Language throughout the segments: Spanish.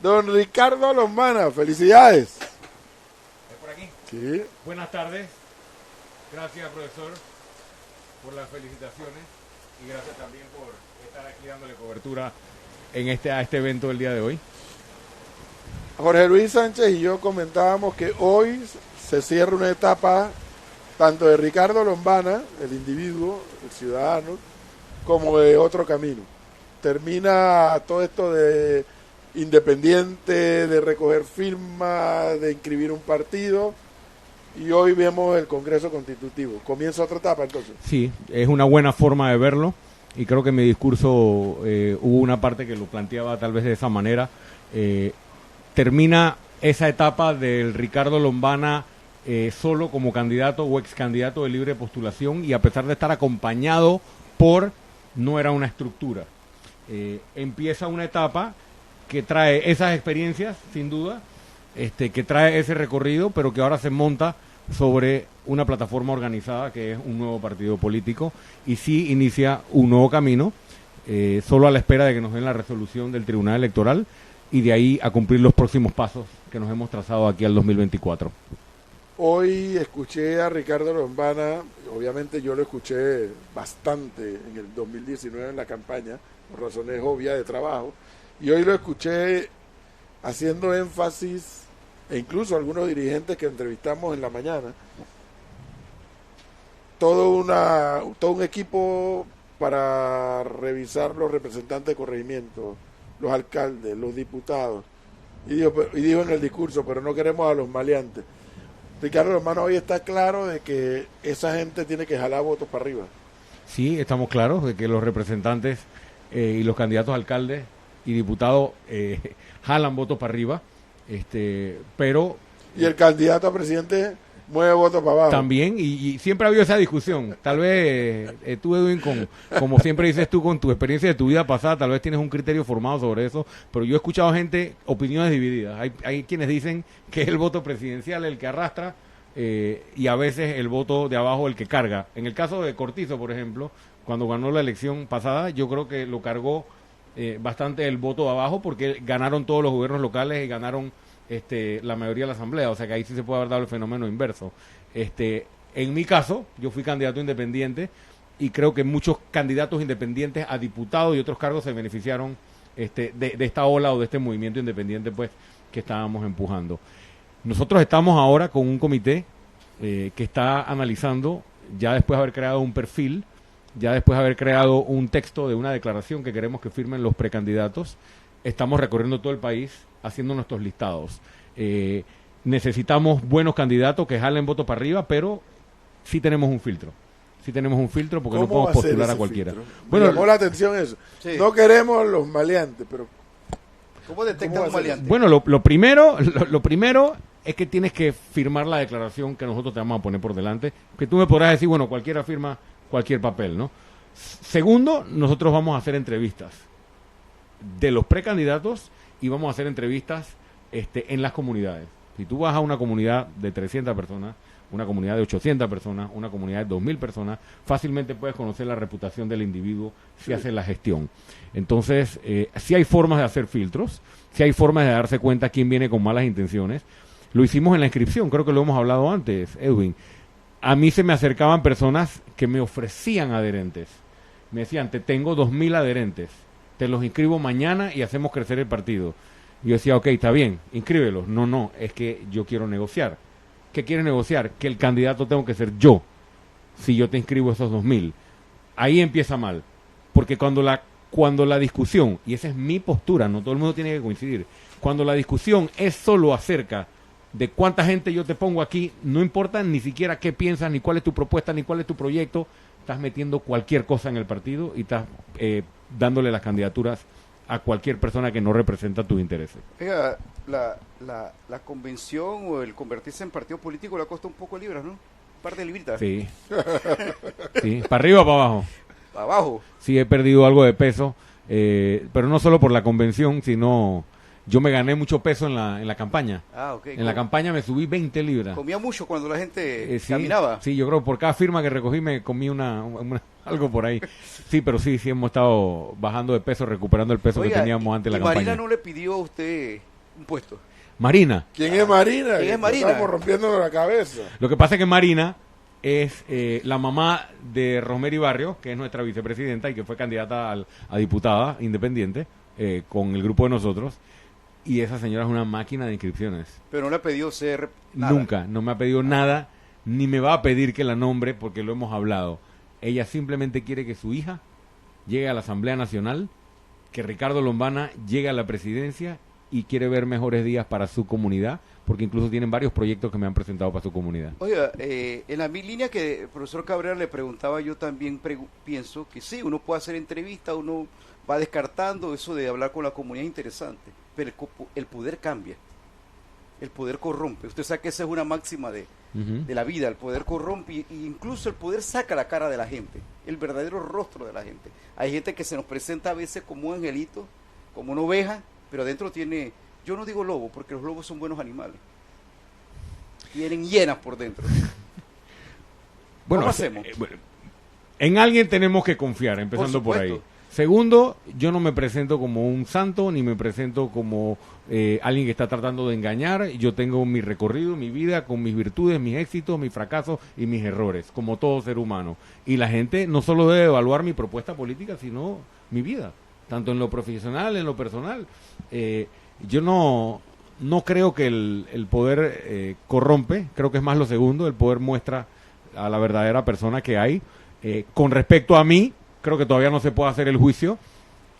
Don Ricardo Lombana, felicidades. ¿Es por aquí? Sí. Buenas tardes. Gracias, profesor, por las felicitaciones y gracias también por estar aquí dándole cobertura a este evento del día de hoy. Jorge Luis Sánchez y yo comentábamos que hoy se cierra una etapa tanto de Ricardo Lombana, el individuo, el ciudadano, como de Otro Camino. Termina todo esto de independiente, de recoger firmas, de inscribir un partido, y hoy vemos el Congreso Constitutivo. Comienza otra etapa entonces. Sí, es una buena forma de verlo y creo que en mi discurso hubo una parte que lo planteaba tal vez de esa manera. Termina esa etapa del Ricardo Lombana solo como candidato o ex candidato de libre postulación, y a pesar de estar acompañado no era una estructura. Empieza una etapa que trae esas experiencias, sin duda, que trae ese recorrido, pero que ahora se monta sobre una plataforma organizada que es un nuevo partido político, y sí inicia un nuevo camino, solo a la espera de que nos den la resolución del Tribunal Electoral y de ahí a cumplir los próximos pasos que nos hemos trazado aquí al 2024. Hoy escuché a Ricardo Lombana, obviamente yo lo escuché bastante en el 2019 en la campaña, por razones obvias de trabajo, y hoy lo escuché haciendo énfasis, e incluso algunos dirigentes que entrevistamos en la mañana, todo un equipo para revisar los representantes de corregimiento, los alcaldes, los diputados, y dijo en el discurso, pero no queremos a los maleantes. Ricardo Lombana hoy está claro de que esa gente tiene que jalar votos para arriba. Sí, estamos claros de que los representantes y los candidatos a alcaldes y diputados jalan votos para arriba, pero... Y el candidato a presidente mueve votos para abajo. También, y siempre ha habido esa discusión. Tal vez tú, Edwin, como siempre dices tú, con tu experiencia de tu vida pasada, tal vez tienes un criterio formado sobre eso, pero yo he escuchado opiniones divididas. Hay quienes dicen que es el voto presidencial el que arrastra y a veces el voto de abajo el que carga. En el caso de Cortizo, por ejemplo, cuando ganó la elección pasada, yo creo que lo cargó bastante el voto de abajo, porque ganaron todos los gobiernos locales y ganaron la mayoría de la asamblea, o sea que ahí sí se puede haber dado el fenómeno inverso. En mi caso, yo fui candidato independiente y creo que muchos candidatos independientes a diputados y otros cargos se beneficiaron de esta ola o de este movimiento independiente, pues, que estábamos empujando. Nosotros estamos ahora con un comité que está analizando, ya después de haber creado un perfil, ya después de haber creado un texto de una declaración que queremos que firmen los precandidatos. Estamos recorriendo todo el país haciendo nuestros listados. Necesitamos buenos candidatos que jalen votos para arriba, pero sí tenemos un filtro. Sí tenemos un filtro porque no podemos postular a cualquiera. Bueno, me llamó la atención eso. Sí. No queremos los maleantes, pero ¿cómo detectas un maleante? Bueno, lo primero es que tienes que firmar la declaración que nosotros te vamos a poner por delante. Que tú me podrás decir, bueno, cualquiera firma cualquier papel, ¿no? Segundo, nosotros vamos a hacer entrevistas de los precandidatos y vamos a hacer entrevistas en las comunidades. Si tú vas a una comunidad de 300 personas, una comunidad de 800 personas, una comunidad de 2.000 personas, fácilmente puedes conocer la reputación del individuo si haces la gestión. Entonces, sí hay formas de hacer filtros, sí hay formas de darse cuenta quién viene con malas intenciones. Lo hicimos en la inscripción, creo que lo hemos hablado antes, Edwin. A mí se me acercaban personas que me ofrecían adherentes. Me decían, te tengo 2.000 adherentes, te los inscribo mañana y hacemos crecer el partido. Y yo decía, ok, está bien, inscríbelos. No, es que yo quiero negociar. ¿Qué quieres negociar? Que el candidato tengo que ser yo, si yo te inscribo esos 2.000. Ahí empieza mal, porque cuando la discusión, y esa es mi postura, no todo el mundo tiene que coincidir, cuando la discusión es solo acerca de cuánta gente yo te pongo aquí, no importa ni siquiera qué piensas, ni cuál es tu propuesta, ni cuál es tu proyecto, estás metiendo cualquier cosa en el partido y estás dándole las candidaturas a cualquier persona que no representa tus intereses. Oiga, la convención o el convertirse en partido político le costado un poco de libras, ¿no? Un par de libritas. Sí. Sí, para arriba o para abajo. Para abajo. Sí, he perdido algo de peso, pero no solo por la convención, sino yo me gané mucho peso en la campaña. Ah, ok. En la campaña me subí 20 libras. Comía mucho cuando la gente Sí, caminaba. sí, yo creo por cada firma que recogí me comí algo por ahí. Sí, pero sí hemos estado bajando de peso, recuperando el peso Oiga, que teníamos antes de ¿y la campaña. Marina no le pidió a usted un puesto? Marina. ¿Quién es Marina? ¿Quién es Marina? Estamos rompiendo la cabeza. Lo que pasa es que Marina es la mamá de Rosemary Barrios, que es nuestra vicepresidenta y que fue candidata a diputada independiente con el grupo de nosotros. Y esa señora es una máquina de inscripciones. Pero no le pidió ser nada. Nunca, no me ha pedido nada, ni me va a pedir que la nombre porque lo hemos hablado. Ella simplemente quiere que su hija llegue a la Asamblea Nacional, que Ricardo Lombana llegue a la presidencia y quiere ver mejores días para su comunidad, porque incluso tienen varios proyectos que me han presentado para su comunidad. Oiga, en la línea que el profesor Cabrera le preguntaba, yo también pienso que sí, uno puede hacer entrevistas, uno va descartando eso de hablar con la comunidad, es interesante, pero el poder cambia, el poder corrompe. Usted sabe que esa es una máxima de la vida, el poder corrompe e incluso el poder saca la cara de la gente, el verdadero rostro de la gente. Hay gente que se nos presenta a veces como un angelito, como una oveja, pero adentro tiene, yo no digo lobo, porque los lobos son buenos animales, tienen hienas por dentro. Bueno, ¿Cómo hacemos? En alguien tenemos que confiar, empezando por ahí. Segundo, yo no me presento como un santo, ni me presento como alguien que está tratando de engañar. Yo tengo mi recorrido, mi vida, con mis virtudes, mis éxitos, mis fracasos y mis errores, como todo ser humano. Y la gente no solo debe evaluar mi propuesta política, sino mi vida, tanto en lo profesional, en lo personal. Yo no creo que el poder corrompe, creo que es más lo segundo, el poder muestra a la verdadera persona que hay. Con respecto a mí, creo que todavía no se puede hacer el juicio,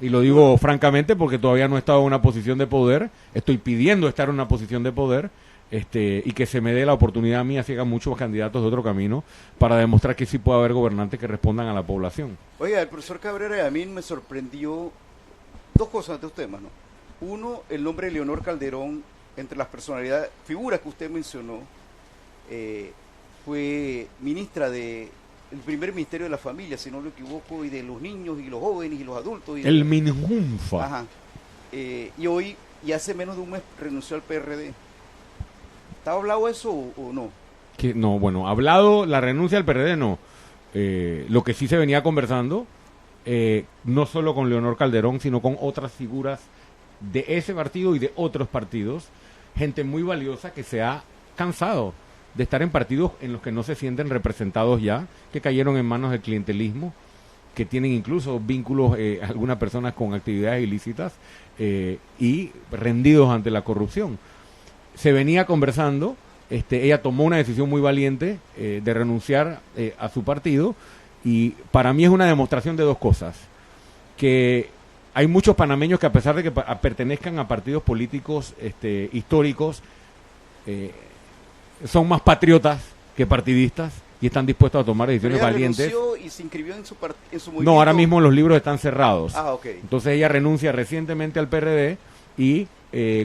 y lo digo francamente porque todavía no he estado en una posición de poder, estoy pidiendo estar en una posición de poder, y que se me dé la oportunidad a mí, así hagan muchos candidatos de otro camino, para demostrar que sí puede haber gobernantes que respondan a la población. Oiga, el profesor Cabrera, a mí me sorprendió dos cosas de usted, mano. Uno, el nombre de Leonor Calderón, entre las personalidades, figuras que usted mencionó, fue ministra del primer Ministerio de la Familia, si no me equivoco, y de los niños y los jóvenes y los adultos. El Minjunfa. Ajá. Y hoy, y hace menos de un mes, renunció al PRD. ¿Está hablado eso o no? Que no, bueno, hablado la renuncia al PRD no. Lo que sí se venía conversando, no solo con Leonor Calderón, sino con otras figuras de ese partido y de otros partidos, gente muy valiosa que se ha cansado de estar en partidos en los que no se sienten representados ya, que cayeron en manos del clientelismo, que tienen incluso vínculos, algunas personas con actividades ilícitas, y rendidos ante la corrupción. Se venía conversando, ella tomó una decisión muy valiente de renunciar a su partido, y para mí es una demostración de dos cosas: que hay muchos panameños que, a pesar de que pertenezcan a partidos políticos históricos, son más patriotas que partidistas y están dispuestos a tomar decisiones valientes. ¿Renunció y se inscribió en su movimiento? No, ahora mismo los libros están cerrados. Ah, ok. Entonces ella renuncia recientemente al PRD y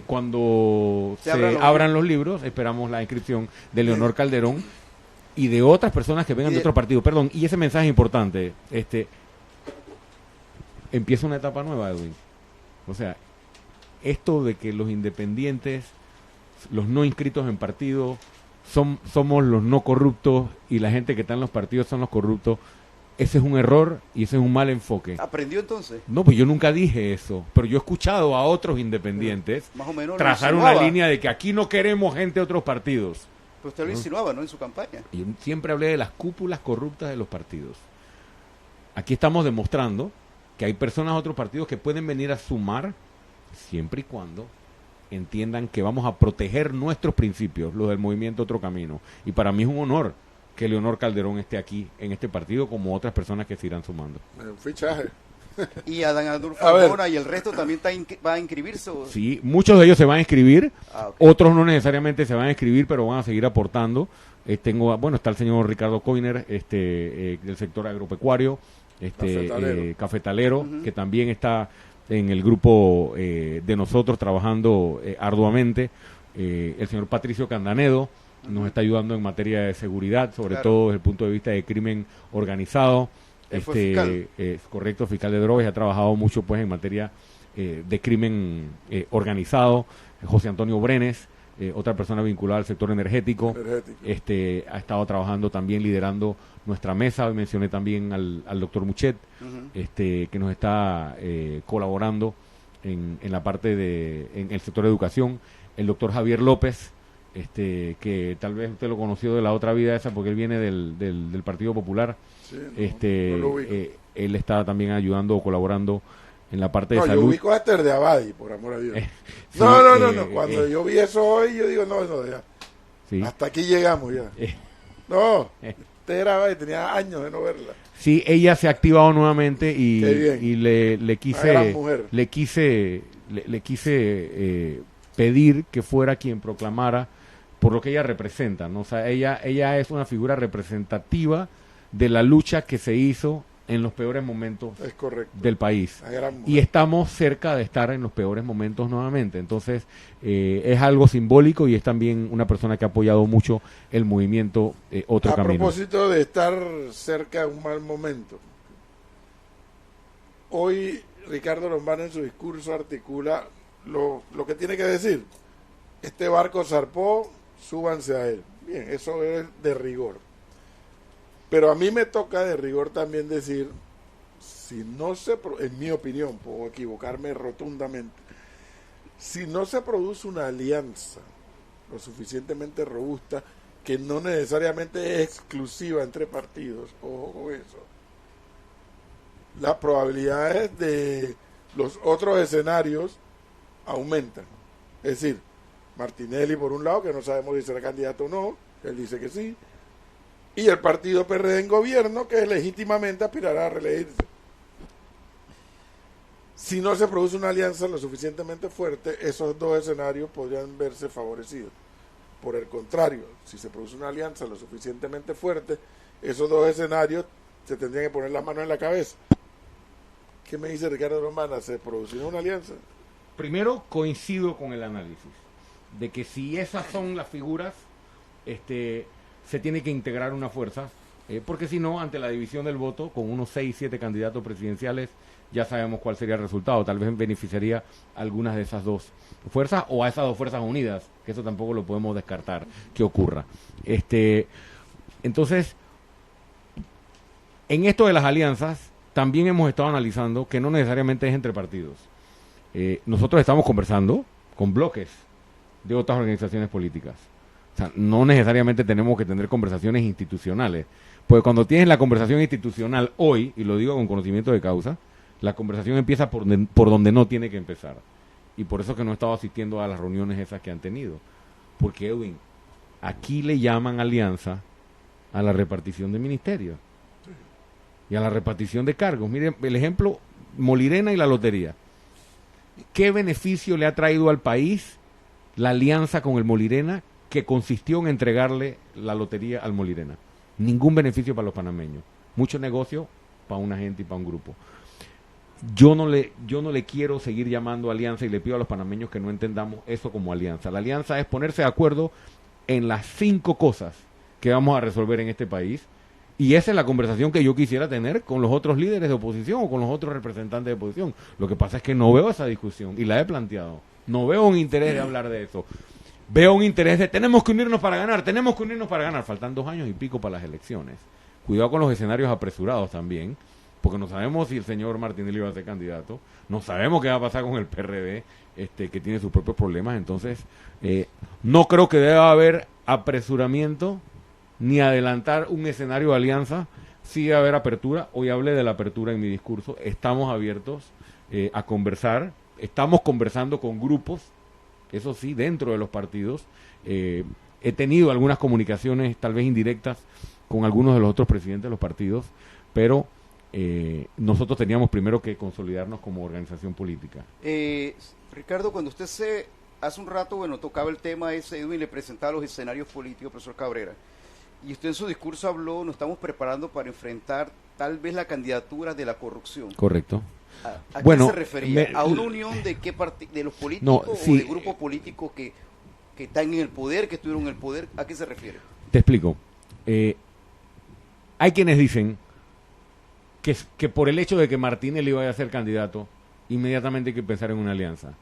cuando se abran los libros, esperamos la inscripción de Leonor Calderón y de otras personas que vengan de otro partido. Perdón, y ese mensaje importante, empieza una etapa nueva, Edwin. O sea, esto de que los independientes, los no inscritos en partido, somos los no corruptos y la gente que está en los partidos son los corruptos, ese es un error y ese es un mal enfoque. ¿Aprendió entonces? No, pues yo nunca dije eso, pero yo he escuchado a otros independientes más o menos trazar una línea de que aquí no queremos gente de otros partidos. Pero usted lo insinuaba, ¿no?, en su campaña. Yo siempre hablé de las cúpulas corruptas de los partidos. Aquí estamos demostrando que hay personas de otros partidos que pueden venir a sumar siempre y cuando entiendan que vamos a proteger nuestros principios, los del movimiento Otro Camino. Y para mí es un honor que Leonor Calderón esté aquí en este partido, como otras personas que se irán sumando. Un fichaje. ¿Y Adán Adolfo Arbona y el resto también va a inscribirse? ¿O? Sí, muchos de ellos se van a inscribir, Okay. Otros no necesariamente se van a inscribir, pero van a seguir aportando. Está el señor Ricardo Coiner, del sector agropecuario, cafetalero, que también está en el grupo de nosotros trabajando arduamente. El señor Patricio Candanedo nos está ayudando en materia de seguridad, sobre todo desde el punto de vista de crimen organizado. Fue fiscal. Correcto, fiscal de drogas, ha trabajado mucho pues en materia de crimen organizado, José Antonio Brenes, otra persona vinculada al sector energético. Ha estado trabajando también, liderando nuestra mesa. Hoy mencioné también al doctor Muchet, que nos está colaborando en la parte en el sector de educación. El doctor Javier López, que tal vez usted lo conoció de la otra vida esa, porque él viene del Partido Popular. Sí, no lo ubico. Él está también ayudando o colaborando en la parte de yo salud. ubico a Esther de Abadi, por amor a Dios. Sí, no. Cuando yo vi eso hoy, yo digo, no, ya. Sí. Hasta aquí llegamos ya. No, Esther Abadi, tenía años de no verla. Sí, ella se ha activado nuevamente y le Una gran mujer. quise pedir que fuera quien proclamara por lo que ella representa, ¿no? O sea, ella es una figura representativa de la lucha que se hizo en los peores momentos del país. Y estamos cerca de estar en los peores momentos nuevamente. Entonces, es algo simbólico y es también una persona que ha apoyado mucho el movimiento Otro Camino. A propósito de estar cerca de un mal momento, hoy Ricardo Lombana en su discurso articula lo que tiene que decir. Este barco zarpó, súbanse a él. Bien, eso es de rigor. Pero a mí me toca de rigor también decir, si no se, en mi opinión, puedo equivocarme rotundamente, si no se produce una alianza lo suficientemente robusta, que no necesariamente es exclusiva entre partidos, ojo con eso, las probabilidades de los otros escenarios aumentan. Es decir, Martinelli por un lado, que no sabemos si será candidato o no, él dice que sí, y el partido PRD en gobierno, que legítimamente aspirará a reelegirse. Si no se produce una alianza lo suficientemente fuerte, esos dos escenarios podrían verse favorecidos. Por el contrario, si se produce una alianza lo suficientemente fuerte, esos dos escenarios se tendrían que poner las manos en la cabeza. ¿Qué me dice Ricardo Lombana? ¿Se produciría una alianza? Primero, coincido con el análisis de que si esas son las figuras, se tiene que integrar una fuerza, porque si no, ante la división del voto, con unos 6, 7 candidatos presidenciales, ya sabemos cuál sería el resultado. Tal vez beneficiaría a algunas de esas dos fuerzas o a esas dos fuerzas unidas, que eso tampoco lo podemos descartar que ocurra. Entonces, en esto de las alianzas, también hemos estado analizando que no necesariamente es entre partidos. Nosotros estamos conversando con bloques de otras organizaciones políticas. O sea, no necesariamente tenemos que tener conversaciones institucionales. Porque cuando tienes la conversación institucional hoy, y lo digo con conocimiento de causa, la conversación empieza por donde no tiene que empezar. Y por eso que no he estado asistiendo a las reuniones esas que han tenido. Porque, Edwin, aquí le llaman alianza a la repartición de ministerios y a la repartición de cargos. Miren, el ejemplo, Molirena y la lotería. ¿Qué beneficio le ha traído al país la alianza con el Molirena, que consistió en entregarle la lotería al Molirena? Ningún beneficio para los panameños. Mucho negocio para una gente y para un grupo. Yo no le quiero seguir llamando alianza y le pido a los panameños que no entendamos eso como alianza. La alianza es ponerse de acuerdo en las 5 cosas que vamos a resolver en este país. Y esa es la conversación que yo quisiera tener con los otros líderes de oposición o con los otros representantes de oposición. Lo que pasa es que no veo esa discusión y la he planteado. No veo un interés de hablar de eso. Veo un interés de tenemos que unirnos para ganar. Faltan 2 años y pico para las elecciones. Cuidado con los escenarios apresurados también, porque no sabemos si el señor Martinelli va a ser candidato. No sabemos qué va a pasar con el PRD, que tiene sus propios problemas. Entonces, no creo que deba haber apresuramiento ni adelantar un escenario de alianza. Sí debe haber apertura. Hoy hablé de la apertura en mi discurso. Estamos abiertos a conversar. Estamos conversando con grupos, eso sí, dentro de los partidos. He tenido algunas comunicaciones, tal vez indirectas, con algunos de los otros presidentes de los partidos, pero nosotros teníamos primero que consolidarnos como organización política. Ricardo, cuando usted hace un rato, tocaba el tema ese, Edwin le presentaba los escenarios políticos, profesor Cabrera, y usted en su discurso habló, nos estamos preparando para enfrentar tal vez la candidatura de la corrupción. Correcto. ¿A qué se refería? ¿A una unión de qué de los políticos o de grupos políticos que están en el poder, que estuvieron en el poder? ¿A qué se refiere? Te explico. Hay quienes dicen que por el hecho de que Martinelli vaya a ser candidato inmediatamente hay que pensar en una alianza.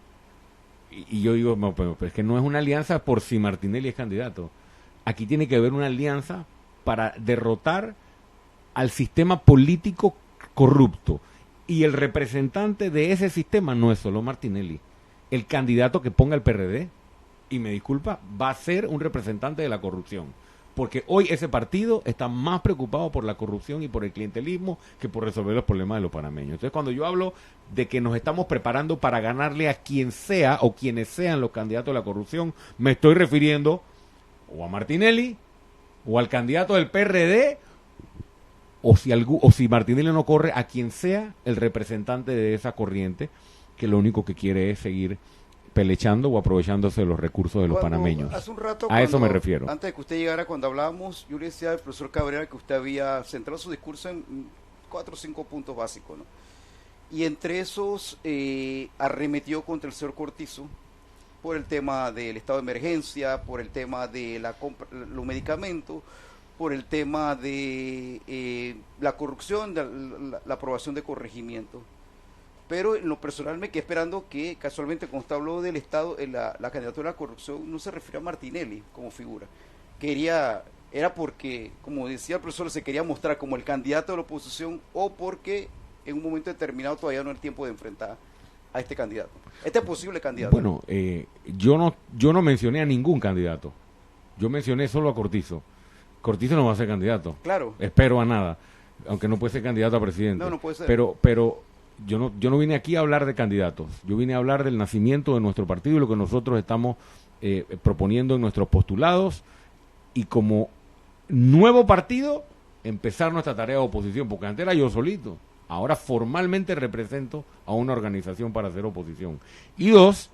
Y yo digo, no, pero es que no es una alianza por si Martinelli es candidato. Aquí tiene que haber una alianza para derrotar al sistema político corrupto. Y el representante de ese sistema no es solo Martinelli. El candidato que ponga el PRD, y me disculpa, va a ser un representante de la corrupción. Porque hoy ese partido está más preocupado por la corrupción y por el clientelismo que por resolver los problemas de los panameños. Entonces, cuando yo hablo de que nos estamos preparando para ganarle a quien sea o quienes sean los candidatos a la corrupción, me estoy refiriendo o a Martinelli o al candidato del PRD o si Martinelli no corre, a quien sea el representante de esa corriente que lo único que quiere es seguir pelechando o aprovechándose de los recursos de los panameños. Hace un rato, a eso me refiero. Antes de que usted llegara, cuando hablábamos, yo le decía al profesor Cabrera que usted había centrado su discurso en 4 o 5 puntos básicos, ¿no? Y entre esos arremetió contra el señor Cortizo por el tema del estado de emergencia, por el tema de los medicamentos, por el tema de la corrupción, la aprobación de corregimiento. Pero en lo personal me quedé esperando que casualmente cuando usted habló del Estado, la candidatura a la corrupción no se refiere a Martinelli como figura. Era porque, como decía el profesor, se quería mostrar como el candidato de la oposición o porque en un momento determinado todavía no es el tiempo de enfrentar a este candidato. Este posible candidato. Bueno, yo no mencioné a ningún candidato. Yo mencioné solo a Cortizo. Cortizo no va a ser candidato. Claro. Espero a nada. Aunque no puede ser candidato a presidente. No puede ser. Pero yo no vine aquí a hablar de candidatos. Yo vine a hablar del nacimiento de nuestro partido y lo que nosotros estamos proponiendo en nuestros postulados. Y como nuevo partido, empezar nuestra tarea de oposición. Porque antes era yo solito. Ahora formalmente represento a una organización para hacer oposición. Y dos,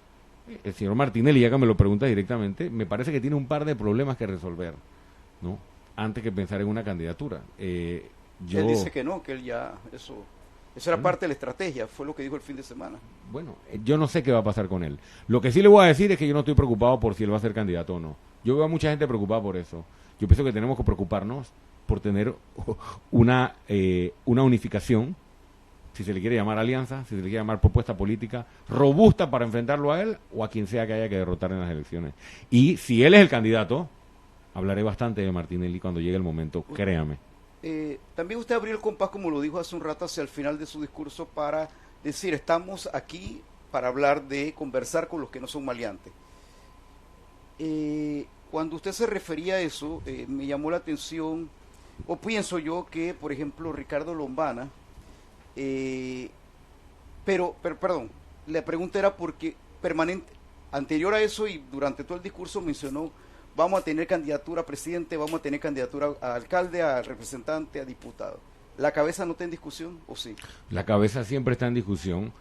el señor Martinelli, ya que me lo pregunta directamente, me parece que tiene un par de problemas que resolver, ¿no? Antes que pensar en una candidatura. Él dice que no, que él ya, eso era parte de la estrategia, fue lo que dijo el fin de semana. Bueno, yo no sé qué va a pasar con él. Lo que sí le voy a decir es que yo no estoy preocupado por si él va a ser candidato o no. Yo veo a mucha gente preocupada por eso. Yo pienso que tenemos que preocuparnos por tener una unificación, si se le quiere llamar alianza, si se le quiere llamar propuesta política, robusta para enfrentarlo a él o a quien sea que haya que derrotar en las elecciones. Y si él es el candidato, hablaré bastante de Martinelli cuando llegue el momento, créame. También usted abrió el compás, como lo dijo hace un rato, hacia el final de su discurso para decir, estamos aquí para hablar de conversar con los que no son maleantes. Cuando usted se refería a eso, me llamó la atención, o pienso yo que, por ejemplo, Ricardo Lombana, pero perdón, la pregunta era porque anterior a eso y durante todo el discurso mencionó, vamos a tener candidatura a presidente, vamos a tener candidatura a alcalde, a representante, a diputado. ¿La cabeza no está en discusión o sí? La cabeza siempre está en discusión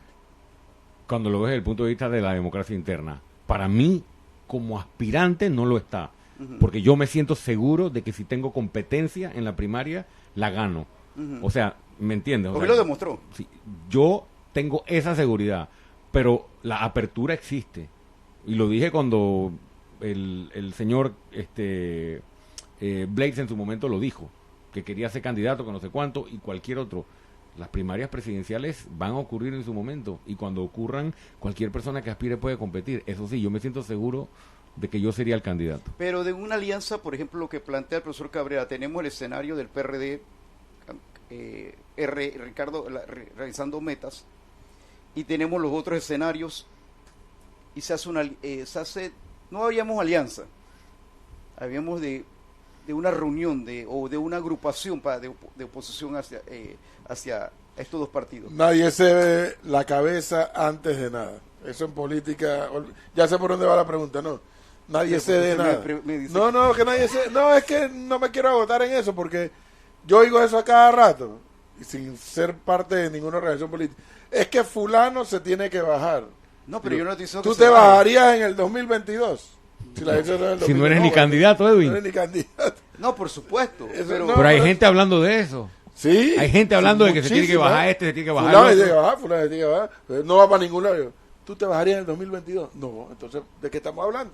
cuando lo ves desde el punto de vista de la democracia interna. Para mí, como aspirante, no lo está. Porque yo me siento seguro de que si tengo competencia en la primaria, la gano. O sea, ¿me entiendes? Porque lo demostró. Sí, yo tengo esa seguridad, pero la apertura existe. Y lo dije cuando el señor Blades en su momento lo dijo, que quería ser candidato, que no sé cuánto, y cualquier otro. Las primarias presidenciales van a ocurrir en su momento, y cuando ocurran, cualquier persona que aspire puede competir. Eso sí, yo me siento seguro de que yo sería el candidato. Pero de una alianza, por ejemplo, lo que plantea el profesor Cabrera, tenemos el escenario del PRD, Ricardo realizando metas, y tenemos los otros escenarios, y se hace no habíamos alianza, habíamos de una reunión o de una agrupación de oposición hacia estos dos partidos. Nadie se ve la cabeza antes de nada. Eso en política, ya sé por dónde va la pregunta, ¿no? Nadie se ve nada. Que nadie se... No, es que no me quiero agotar en eso porque yo oigo eso a cada rato y sin ser parte de ninguna organización política. Es que fulano se tiene que bajar. No, pero yo no te ¿Tú te bajarías en el 2022? Si no eres ni candidato, Edwin. No eres ni candidato. No, por supuesto. Pero hay gente hablando de eso. Sí. Hay gente hablando de que se tiene que bajar se tiene que bajar fulano se tiene que bajar. No va para ningún lado. ¿Tú te bajarías en el 2022? No, entonces, ¿de qué estamos hablando?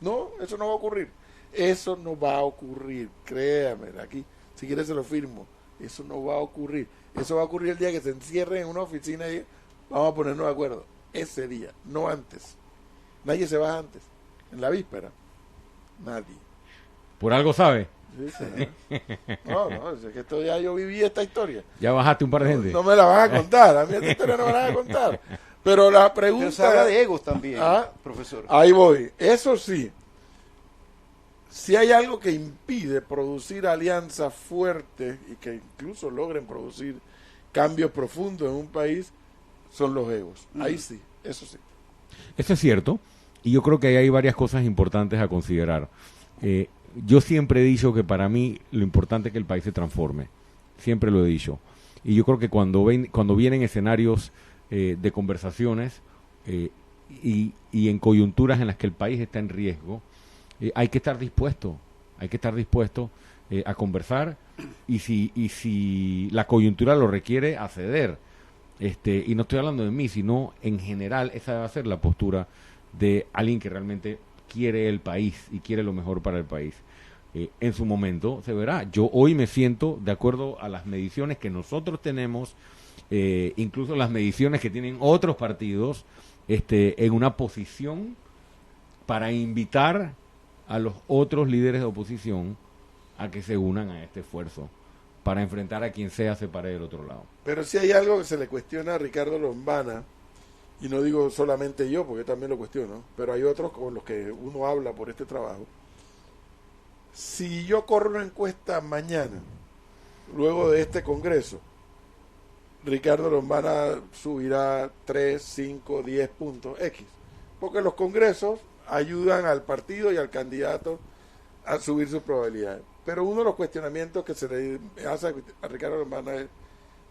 No, eso no va a ocurrir. Eso no va a ocurrir, créame, aquí, si quieres se lo firmo. Eso no va a ocurrir. Eso va a ocurrir el día que se encierren en una oficina y vamos a ponernos de acuerdo ese día, no antes. Nadie se va antes, en la víspera, nadie. ¿Por algo sabe? Sí, sí. No, es que esto ya yo viví esta historia. Ya bajaste un par de gente. No me la van a contar, a mí esta historia no me la van a contar. Pero la pregunta... Pero se habla de egos también, profesor. Ahí voy. Eso sí, si hay algo que impide producir alianzas fuertes y que incluso logren producir cambios profundos en un país, son los egos. Ahí sí, eso sí. Eso es cierto, y yo creo que ahí hay varias cosas importantes a considerar. Yo siempre he dicho que para mí lo importante es que el país se transforme. Siempre lo he dicho. Y yo creo que cuando vienen escenarios de conversaciones y en coyunturas en las que el país está en riesgo, hay que estar dispuesto a conversar y si la coyuntura lo requiere, a ceder. Y no estoy hablando de mí, sino en general esa debe ser la postura de alguien que realmente quiere el país y quiere lo mejor para el país. En su momento se verá. Yo hoy me siento de acuerdo a las mediciones que nosotros tenemos, incluso las mediciones que tienen otros partidos, en una posición para invitar a los otros líderes de oposición a que se unan a este esfuerzo para enfrentar a quien sea se pare del otro lado. Pero si hay algo que se le cuestiona a Ricardo Lombana, y no digo solamente yo, porque también lo cuestiono, pero hay otros con los que uno habla por este trabajo. Si yo corro una encuesta mañana, luego de este congreso, Ricardo Lombana subirá 3, 5, 10 puntos X, porque los congresos ayudan al partido y al candidato a subir sus probabilidades. Pero uno de los cuestionamientos que se le hace a Ricardo Lombana es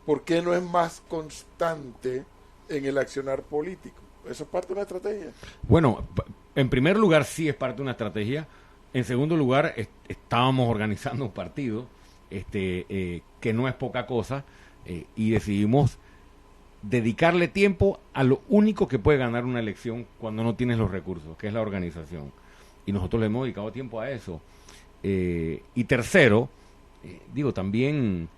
¿por qué no es más constante en el accionar político? Eso es parte de una estrategia. Bueno, en primer lugar sí es parte de una estrategia. En segundo lugar, estábamos organizando un partido que no es poca cosa y decidimos dedicarle tiempo a lo único que puede ganar una elección cuando no tienes los recursos, que es la organización. Y nosotros le hemos dedicado tiempo a eso. Y tercero, también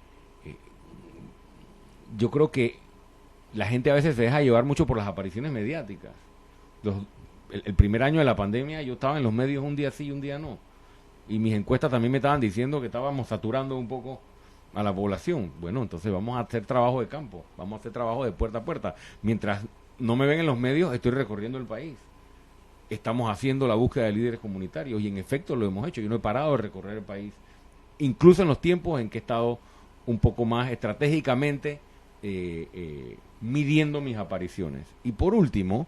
yo creo que la gente a veces se deja llevar mucho por las apariciones mediáticas. El primer año de la pandemia yo estaba en los medios un día sí y un día no. Y mis encuestas también me estaban diciendo que estábamos saturando un poco a la población. Bueno, entonces vamos a hacer trabajo de campo, vamos a hacer trabajo de puerta a puerta. Mientras no me ven en los medios, estoy recorriendo el país. Estamos haciendo la búsqueda de líderes comunitarios y en efecto lo hemos hecho. Yo no he parado de recorrer el país, incluso en los tiempos en que he estado un poco más estratégicamente midiendo mis apariciones. Y por último,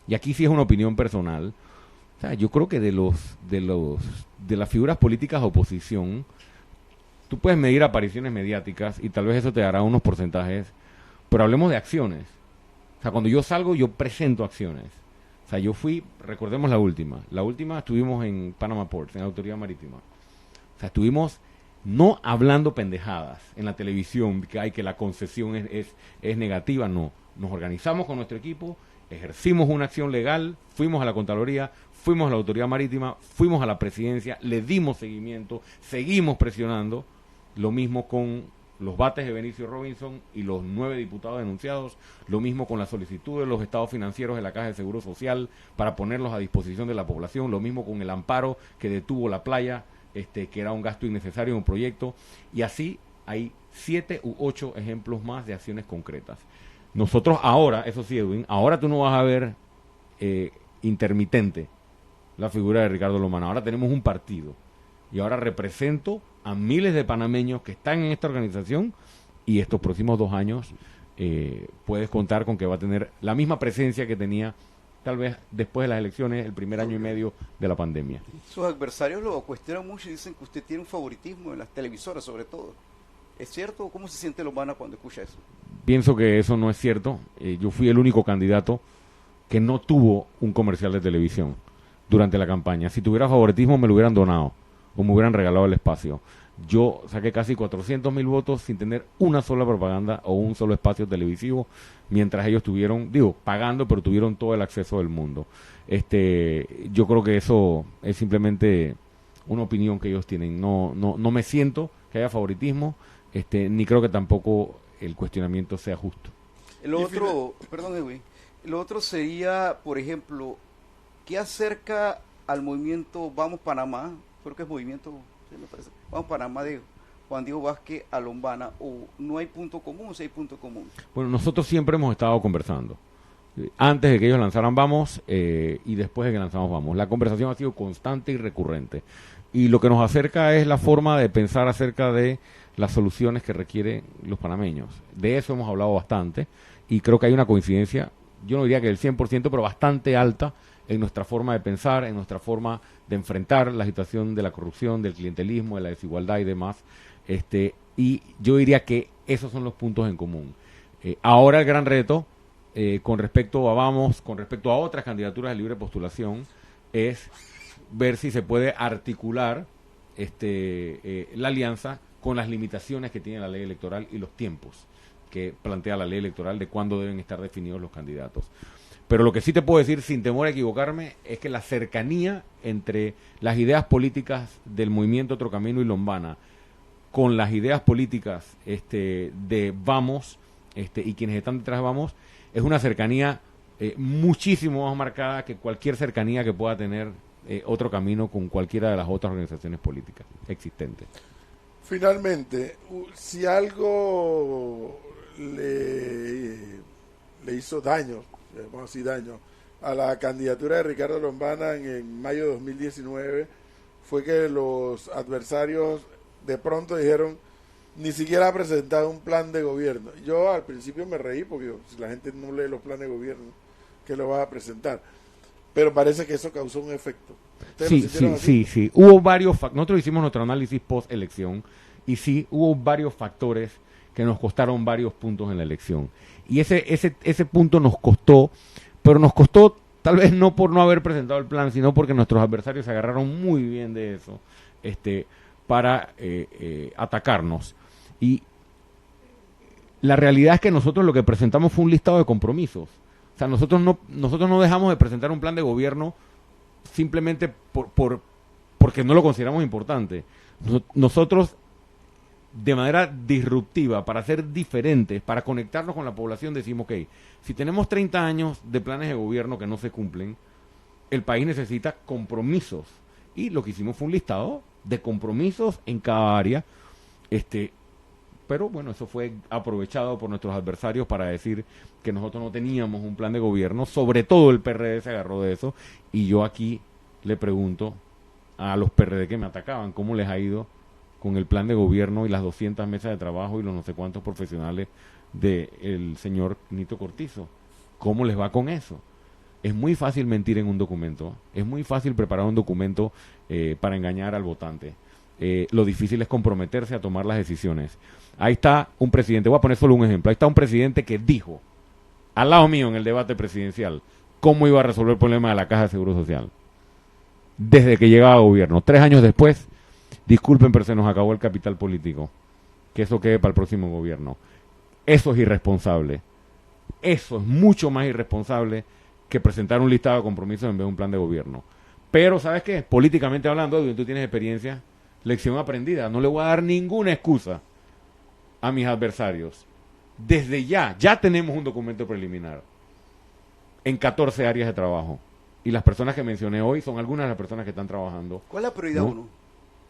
y aquí sí es una opinión personal, o sea, yo creo que de las figuras políticas de oposición, tú puedes medir apariciones mediáticas y tal vez eso te dará unos porcentajes, pero hablemos de acciones. O sea, cuando yo salgo, yo presento acciones. O sea, yo fui, recordemos la última estuvimos en Panama Ports, en la Autoridad Marítima. O sea, estuvimos no hablando pendejadas en la televisión, que la concesión es negativa, no. Nos organizamos con nuestro equipo, ejercimos una acción legal, fuimos a la Contraloría, fuimos a la Autoridad Marítima, fuimos a la Presidencia, le dimos seguimiento, seguimos presionando, lo mismo con los bates de Benicio Robinson y los 9 diputados denunciados, lo mismo con la solicitud de los estados financieros de la Caja de Seguro Social para ponerlos a disposición de la población, lo mismo con el amparo que detuvo la playa, que era un gasto innecesario en un proyecto, y así hay 7 u 8 ejemplos más de acciones concretas. Nosotros ahora, eso sí, Edwin, ahora tú no vas a ver intermitente la figura de Ricardo Lombana. Ahora tenemos un partido y ahora represento a miles de panameños que están en esta organización y estos próximos 2 años puedes contar con que va a tener la misma presencia que tenía tal vez después de las elecciones, el primer año y medio de la pandemia. Sus adversarios lo cuestionan mucho y dicen que usted tiene un favoritismo en las televisoras sobre todo. ¿Es cierto? ¿Cómo se siente Lombana cuando escucha eso? Pienso que eso no es cierto. Yo fui el único candidato que no tuvo un comercial de televisión durante la campaña. Si tuviera favoritismo me lo hubieran donado o me hubieran regalado el espacio. Yo saqué casi 400,000 votos sin tener una sola propaganda o un solo espacio televisivo, mientras ellos tuvieron, pagando, pero tuvieron todo el acceso del mundo. Yo creo que eso es simplemente una opinión que ellos tienen. No me siento que haya favoritismo, ni creo que tampoco el cuestionamiento sea justo. El otro, perdón, Edwin, el otro sería, por ejemplo, ¿qué acerca al movimiento Vamos Panamá? Creo que es movimiento, sí, me parece, Vamos Panamá de Juan Diego Vázquez a Lombana, o no hay punto común, o si hay punto común. Bueno, nosotros siempre hemos estado conversando. Antes de que ellos lanzaran Vamos y después de que lanzamos Vamos. La conversación ha sido constante y recurrente. Y lo que nos acerca es la forma de pensar acerca de las soluciones que requieren los panameños. De eso hemos hablado bastante y creo que hay una coincidencia, yo no diría que del 100%, pero bastante alta en nuestra forma de pensar, en nuestra forma de enfrentar la situación de la corrupción, del clientelismo, de la desigualdad y demás. Y yo diría que esos son los puntos en común. Ahora el gran reto, con respecto a Vamos, con respecto a otras candidaturas de libre postulación, es ver si se puede articular la alianza con las limitaciones que tiene la ley electoral y los tiempos que plantea la ley electoral de cuándo deben estar definidos los candidatos. Pero lo que sí te puedo decir, sin temor a equivocarme, es que la cercanía entre las ideas políticas del movimiento Otro Camino y Lombana con las ideas políticas de Vamos y quienes están detrás de Vamos es una cercanía muchísimo más marcada que cualquier cercanía que pueda tener Otro Camino con cualquiera de las otras organizaciones políticas existentes. Finalmente, si algo le hizo daño, digamos así, daño a la candidatura de Ricardo Lombana en mayo de 2019, fue que los adversarios de pronto dijeron: ni siquiera ha presentado un plan de gobierno. Yo al principio me reí porque digo, si la gente no lee los planes de gobierno, ¿qué lo va a presentar? Pero parece que eso causó un efecto. Sí. Hubo varios nosotros hicimos nuestro análisis post elección y sí, hubo varios factores que nos costaron varios puntos en la elección. Y ese punto nos costó, pero nos costó tal vez no por no haber presentado el plan, sino porque nuestros adversarios se agarraron muy bien de eso para atacarnos. Y la realidad es que nosotros lo que presentamos fue un listado de compromisos. O sea, nosotros no dejamos de presentar un plan de gobierno simplemente porque no lo consideramos importante. Nosotros, de manera disruptiva, para ser diferentes, para conectarnos con la población, decimos, ok, si tenemos 30 años de planes de gobierno que no se cumplen, el país necesita compromisos. Y lo que hicimos fue un listado de compromisos en cada área, pero bueno, eso fue aprovechado por nuestros adversarios para decir que nosotros no teníamos un plan de gobierno, sobre todo el PRD se agarró de eso, y yo aquí le pregunto a los PRD que me atacaban, ¿cómo les ha ido con el plan de gobierno y las 200 mesas de trabajo y los no sé cuántos profesionales del señor Nito Cortizo? ¿Cómo les va con eso? Es muy fácil mentir en un documento, es muy fácil preparar un documento para engañar al votante. Lo difícil es comprometerse a tomar las decisiones. Ahí está un presidente, voy a poner solo un ejemplo, ahí está un presidente que dijo, al lado mío en el debate presidencial, cómo iba a resolver el problema de la Caja de Seguro Social. Desde que llegaba a gobierno. 3 años después, disculpen, pero se nos acabó el capital político. Que eso quede para el próximo gobierno. Eso es irresponsable. Eso es mucho más irresponsable que presentar un listado de compromisos en vez de un plan de gobierno. Pero, ¿sabes qué? Políticamente hablando, tú tienes experiencia, lección aprendida. No le voy a dar ninguna excusa a mis adversarios. Desde ya tenemos un documento preliminar en 14 áreas de trabajo. Y las personas que mencioné hoy son algunas de las personas que están trabajando. ¿Cuál es la prioridad 1?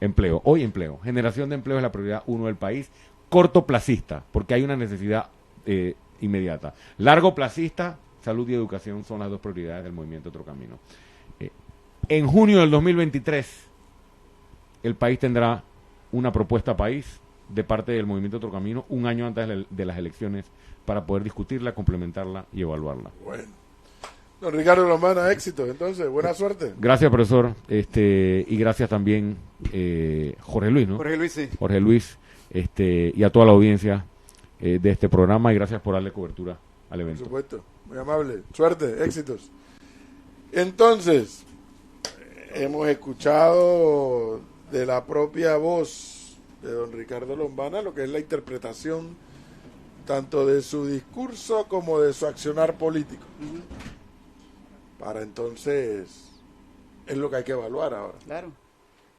Empleo. Hoy empleo. Generación de empleo es la prioridad 1 del país. Cortoplacista, porque hay una necesidad inmediata. Largoplacista, salud y educación son las 2 prioridades del movimiento Otro Camino. En junio del 2023, el país tendrá una propuesta país de parte del movimiento Otro Camino, un año antes de las elecciones, para poder discutirla, complementarla y evaluarla. Bueno. Don Ricardo Lombana, éxito, entonces, buena suerte. Gracias, profesor, y gracias también Jorge Luis, ¿no? Jorge Luis, sí. Jorge Luis, y a toda la audiencia de este programa, y gracias por darle cobertura al evento. Por supuesto, muy amable. Suerte, éxitos. Entonces, hemos escuchado de la propia voz de don Ricardo Lombana lo que es la interpretación tanto de su discurso como de su accionar político. Para entonces, es lo que hay que evaluar ahora. Claro.